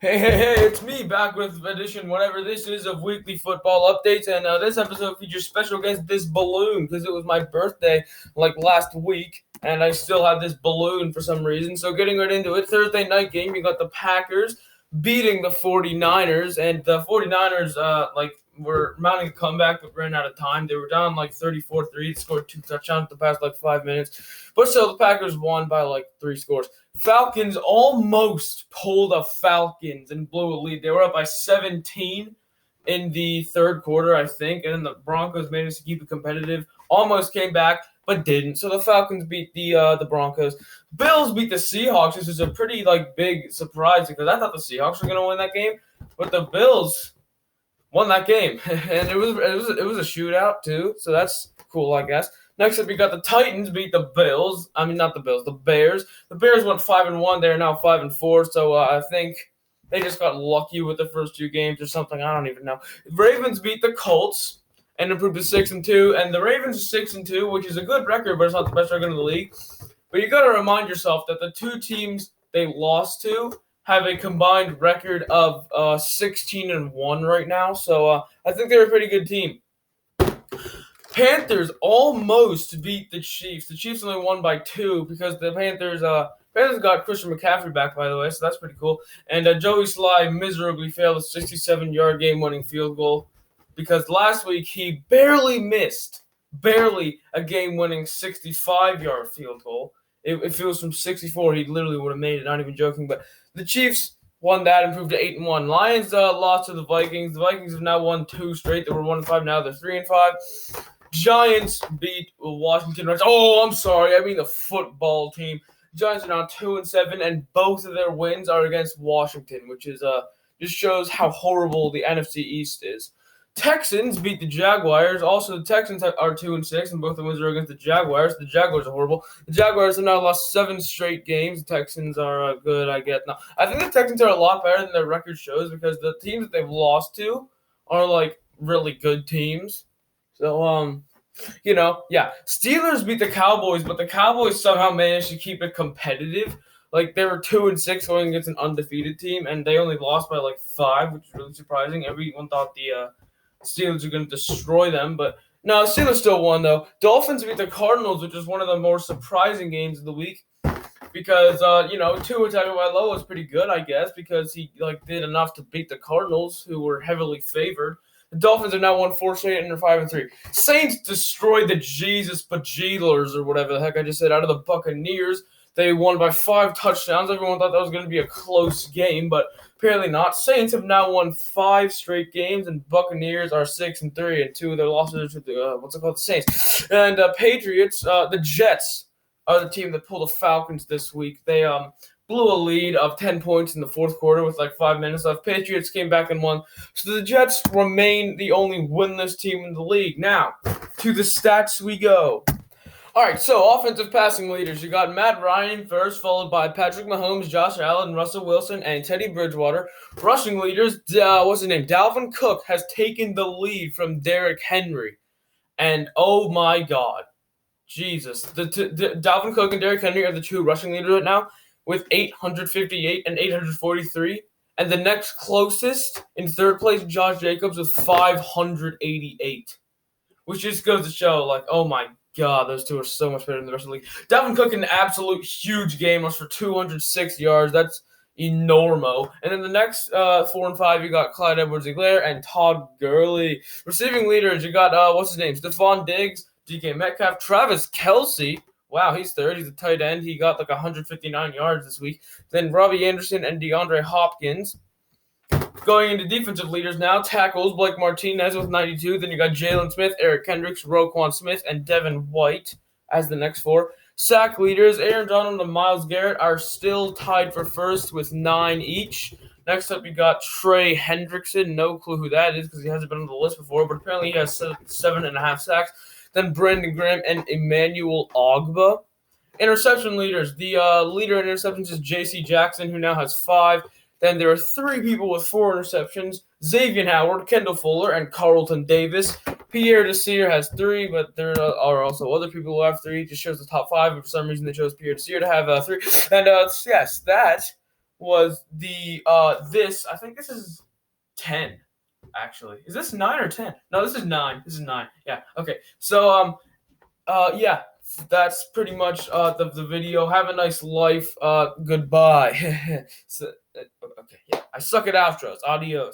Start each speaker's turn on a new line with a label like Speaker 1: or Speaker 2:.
Speaker 1: Hey, it's me back with edition whatever this is of weekly football updates, and this episode features special guest this balloon because it was my birthday like last week, and I still have this balloon for some reason. So getting right into it, Thursday night game, you got the Packers beating the 49ers, and the 49ers were mounting a comeback but ran out of time. They were down like 34-3, scored 2 touchdowns the past like 5 minutes, but still the Packers won by like 3 scores. Falcons almost pulled a Falcons and blew a lead. They were up by 17 in the third quarter, I think, and then the Broncos managed to keep it competitive. Almost came back, but didn't. So the Falcons beat the Broncos. Bills beat the Seahawks, which is a pretty big surprise because I thought the Seahawks were going to win that game, but the Bills won that game, and it was a shootout too. So that's cool, I guess. Next up, you got the Titans beat the Bills. I mean, not the Bills, the Bears. The Bears went 5-1. They're now 5-4. So I think they just got lucky with the first 2 games or something. I don't even know. The Ravens beat the Colts and improved to 6-2. And the Ravens are 6-2, which is a good record, but it's not the best record in the league. But you got to remind yourself that the 2 teams they lost to have a combined record of 16-1 right now. So I think they're a pretty good team. Panthers almost beat the Chiefs. The Chiefs only won by 2 because the Panthers got Christian McCaffrey back, by the way, so that's pretty cool. And Joey Sly miserably failed a 67-yard game-winning field goal because last week he barely missed a game-winning 65-yard field goal. If it was from 64, he literally would have made it, not even joking. But the Chiefs won that, improved to 8-1. Lions lost to the Vikings. The Vikings have now won 2 straight. They were 1-5, now they're 3-5. Giants beat Washington Redskins. Oh, I'm sorry. I mean the football team. Giants are now 2-7, and both of their wins are against Washington, which is just shows how horrible the NFC East is. Texans beat the Jaguars. Also, the Texans are 2-6, and both the wins are against the Jaguars. The Jaguars are horrible. The Jaguars have now lost 7 straight games. The Texans are good, I guess. Now, I think the Texans are a lot better than their record shows because the teams that they've lost to are really good teams. So, Steelers beat the Cowboys, but the Cowboys somehow managed to keep it competitive. They were 2-6 going against an undefeated team, and they only lost by 5, which is really surprising. Everyone thought the Steelers were going to destroy them, but no, the Steelers still won, though. Dolphins beat the Cardinals, which is one of the more surprising games of the week because, Tua Tagovailoa was pretty good, I guess, because he, did enough to beat the Cardinals, who were heavily favored. The Dolphins have now won 4 straight and they're 5-3. Saints destroyed the Jesus Bajeelers or whatever the heck I just said out of the Buccaneers. They won by 5 touchdowns. Everyone thought that was going to be a close game, but apparently not. Saints have now won 5 straight games, and Buccaneers are 6-3, and 2 of their losses are to the Saints. And Patriots, the Jets are the team that pulled the Falcons this week. They blew a lead of 10 points in the fourth quarter with 5 minutes left. Patriots came back and won. So the Jets remain the only winless team in the league. Now, to the stats we go. All right, so offensive passing leaders. You got Matt Ryan first, followed by Patrick Mahomes, Josh Allen, Russell Wilson, and Teddy Bridgewater. Rushing leaders, what's his name? Dalvin Cook has taken the lead from Derrick Henry. And oh my God, Jesus. Dalvin Cook and Derrick Henry are the 2 rushing leaders right now, with 858 and 843. And the next closest in third place, Josh Jacobs with 588. Which just goes to show, oh my God, those 2 are so much better than the rest of the league. Dalvin Cook, an absolute huge game, was for 206 yards. That's enormo. And then the next 4 and 5, you got Clyde Edwards-Helaire and Todd Gurley. Receiving leaders, you got, what's his name? Stephon Diggs, DK Metcalf, Travis Kelce. Wow, he's third. He's a tight end. He got 159 yards this week. Then Robbie Anderson and DeAndre Hopkins. Going into defensive leaders now, tackles, Blake Martinez with 92. Then you got Jalen Smith, Eric Kendricks, Roquan Smith, and Devin White as the next 4. Sack leaders, Aaron Donald and Myles Garrett are still tied for first with 9 each. Next up, you got Trey Hendrickson. No clue who that is because he hasn't been on the list before, but apparently he has 7.5 sacks. Then Brandon Graham and Emmanuel Ogbah. Interception leaders. The leader in interceptions is J.C. Jackson, who now has 5. Then there are 3 people with 4 interceptions. Xavier Howard, Kendall Fuller, and Carlton Davis. Pierre Desir has 3, but there are also other people who have 3. It just shows the top 5, but for some reason they chose Pierre Desir to have 3. And yes, that was the this. I think this is 10. Actually, is this 9 or 10? No, this is 9. This is 9. Yeah. Okay. So yeah, that's pretty much the video. Have a nice life. Goodbye. So, okay. Yeah. I suck at outros. Adios.